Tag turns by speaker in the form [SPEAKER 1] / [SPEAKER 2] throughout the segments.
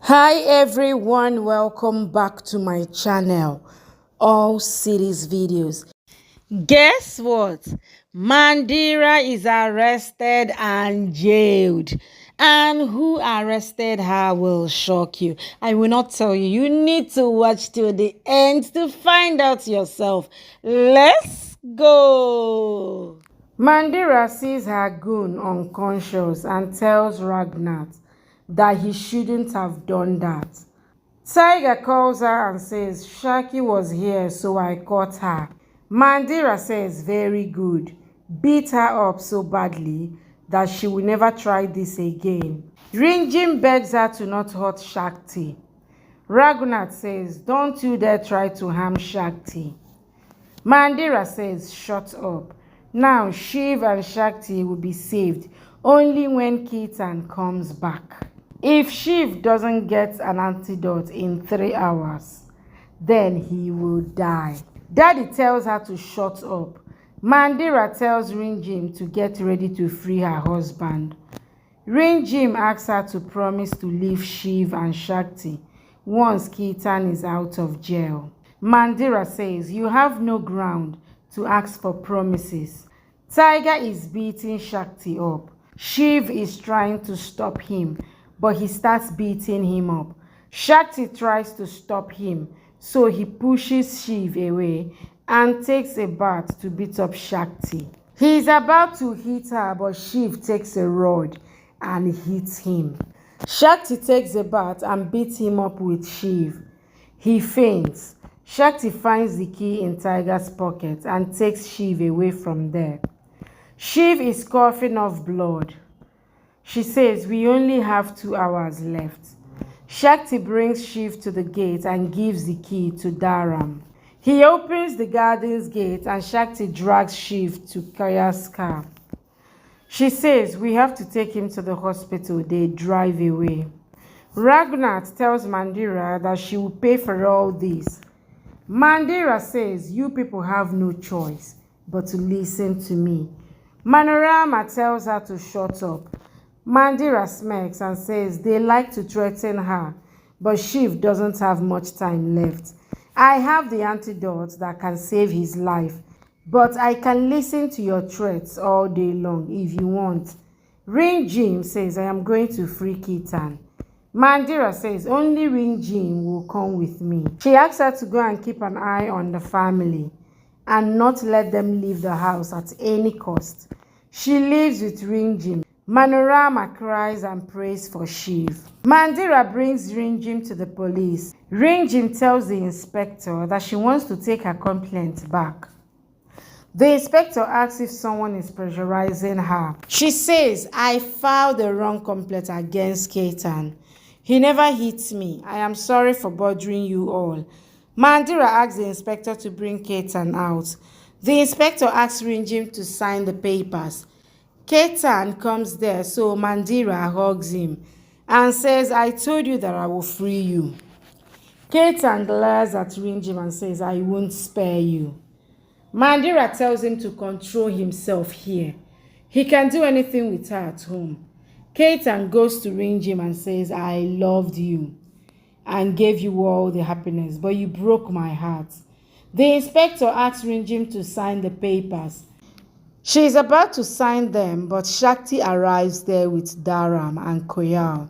[SPEAKER 1] Hi everyone, welcome back to my channel, all series videos. Guess what? Mandira is arrested and jailed. And who arrested her will shock you. I will not tell you. You need to watch till the end to find out yourself. Let's go. Mandira sees her goon unconscious and tells Ragnar that he shouldn't have done that. Tiger calls her and says, Shakti was here, so I caught her. Mandira says, very good. Beat her up so badly that she will never try this again. Rinjim begs her to not hurt Shakti. Raghunath says, don't you dare try to harm Shakti. Mandira says, shut up. Now Shiv and Shakti will be saved only when Ketan comes back. If Shiv doesn't get an antidote in 3 hours, then he will die. Daddy tells her to shut up. Mandira tells Rinjim to get ready to free her husband. Rinjim asks her to promise to leave Shiv and Shakti once Ketan is out of jail. Mandira says, you have no ground to ask for promises. Tiger is beating Shakti up. Shiv is trying to stop him, but he starts beating him up. Shakti tries to stop him, so he pushes Shiv away and takes a bat to beat up Shakti. He is about to hit her, but Shiv takes a rod and hits him. Shakti takes a bat and beats him up with Shiv. He faints. Shakti finds the key in Tiger's pocket and takes Shiv away from there. Shiv is coughing off blood. She says, we only have 2 hours left. Shakti brings Shiv to the gate and gives the key to Dharam. He opens the garden's gate and Shakti drags Shiv to Kaya's car. She says, we have to take him to the hospital. They drive away. Raghunath tells Mandira that she will pay for all this. Mandira says, you people have no choice but to listen to me. Manorama tells her to shut up. Mandira smirks and says they like to threaten her, but Shiv doesn't have much time left. I have the antidote that can save his life, but I can listen to your threats all day long if you want. Rinjim says I am going to free Ketan. Mandira says only Rinjim will come with me. She asks her to go and keep an eye on the family and not let them leave the house at any cost. She lives with Rinjim. Manorama cries and prays for Shiv. Mandira brings Rinjim to the police. Rinjim tells the inspector that she wants to take her complaint back. The inspector asks if someone is pressurizing her. She says, I filed the wrong complaint against Ketan. He never hits me. I am sorry for bothering you all. Mandira asks the inspector to bring Ketan out. The inspector asks Rinjim to sign the papers. Ketan comes there, so Mandira hugs him and says, I told you that I will free you. Ketan glares at Rinjim and says, I won't spare you. Mandira tells him to control himself here. He can do anything with her at home. Ketan goes to Rinjim and says, I loved you and gave you all the happiness, but you broke my heart. The inspector asks Rinjim to sign the papers. She is about to sign them, but Shakti arrives there with Dharam and Koyal.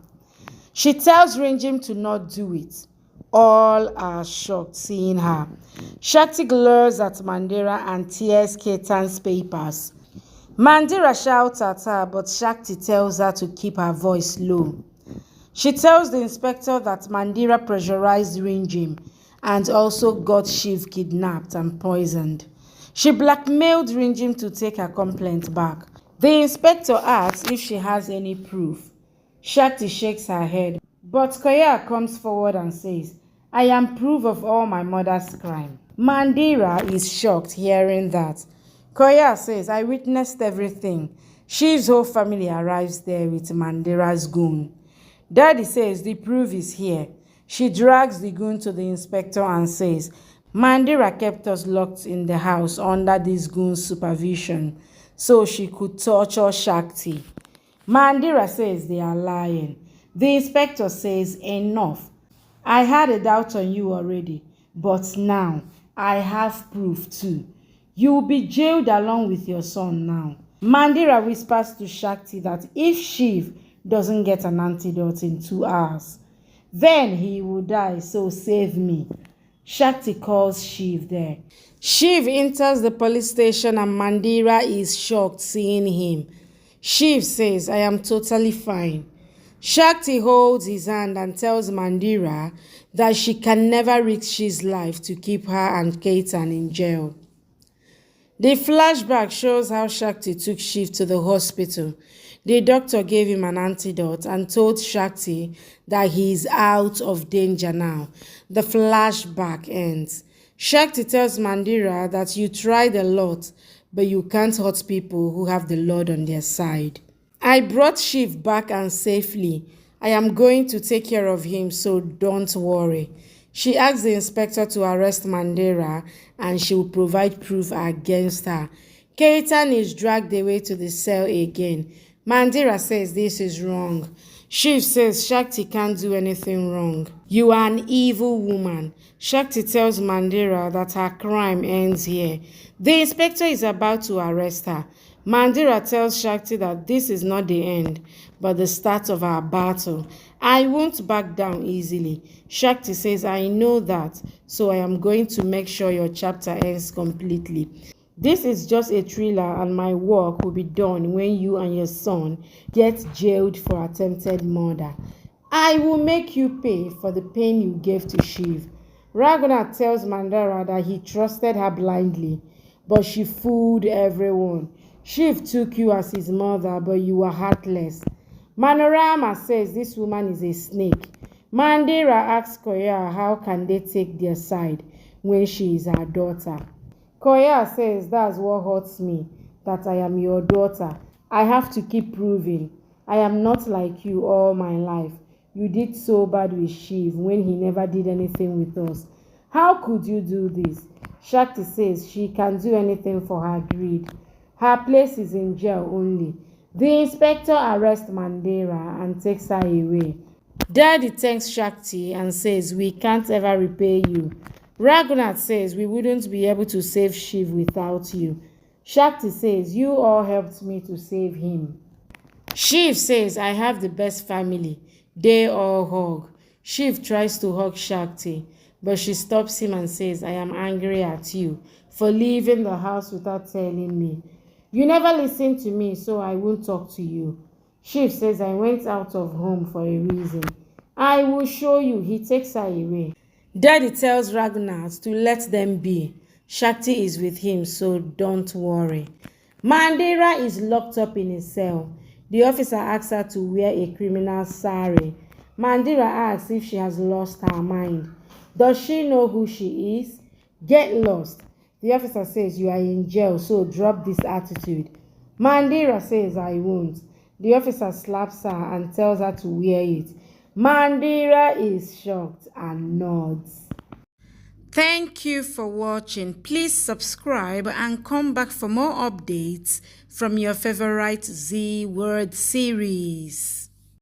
[SPEAKER 1] She tells Rinjim to not do it. All are shocked seeing her. Shakti glares at Mandira and tears Ketan's papers. Mandira shouts at her, but Shakti tells her to keep her voice low. She tells the inspector that Mandira pressurized Rinjim and also got Shiv kidnapped and poisoned. She blackmailed Rinjim to take her complaint back. The inspector asks if she has any proof. Shakti shakes her head, but Koya comes forward and says, I am proof of all my mother's crime. Mandira is shocked hearing that. Koya says, I witnessed everything. Shiv's whole family arrives there with Mandira's goon. Daddy says the proof is here. She drags the goon to the inspector and says, Mandira kept us locked in the house under this goon's supervision so she could torture Shakti. Mandira says they are lying. The inspector says, enough. I had a doubt on you already, but now I have proof too. You will be jailed along with your son now. Mandira whispers to Shakti that if Shiv doesn't get an antidote in 2 hours, then he will die, so save me. Shakti calls Shiv there. Shiv enters the police station and Mandira is shocked seeing him. Shiv says, I am totally fine. Shakti holds his hand and tells Mandira that she can never risk Shiv's life to keep her and Ketan in jail. The flashback shows how Shakti took Shiv to the hospital. The doctor gave him an antidote and told Shakti that he is out of danger now. The flashback ends. Shakti tells Mandira that you tried a lot, but you can't hurt people who have the Lord on their side. I brought Shiv back and safely. I am going to take care of him, so don't worry. She asks the inspector to arrest Mandera and she will provide proof against her. Ketan is dragged away to the cell again. Mandera says this is wrong. Shiv says Shakti can't do anything wrong. You are an evil woman. Shakti tells Mandera that her crime ends here. The inspector is about to arrest her. Mandira tells Shakti that this is not the end, but the start of our battle. I won't back down easily. Shakti says, I know that, so I am going to make sure your chapter ends completely. This is just a thriller and my work will be done when you and your son get jailed for attempted murder. I will make you pay for the pain you gave to Shiv. Raghunath tells Mandara that he trusted her blindly, but she fooled everyone. Shiv took you as his mother, but you were heartless. Manorama says this woman is a snake. Mandira asks Koya how can they take their side when she is her daughter. Koya says that's what hurts me, that I am your daughter. I have to keep proving. I am not like you all my life. You did so bad with Shiv when he never did anything with us. How could you do this? Shakti says she can do anything for her greed. Her place is in jail only. The inspector arrests Mandera and takes her away. Daddy thanks Shakti and says we can't ever repay you. Raghunath says we wouldn't be able to save Shiv without you. Shakti says you all helped me to save him. Shiv says I have the best family. They all hug. Shiv tries to hug Shakti, but she stops him and says I am angry at you for leaving the house without telling me. You never listened to me, so I won't talk to you. Shiv says I went out of home for a reason. I will show you. He takes her away. Daddy tells Raghunath to let them be. Shakti is with him, so don't worry. Mandira is locked up in a cell. The officer asks her to wear a criminal sari. Mandira asks if she has lost her mind. Does she know who she is? Get lost. The officer says you are in jail, so drop this attitude. Mandira says I won't. The officer slaps her and tells her to wear it. Mandira is shocked and nods. Thank you for watching. Please subscribe and come back for more updates from your favorite Z Word series.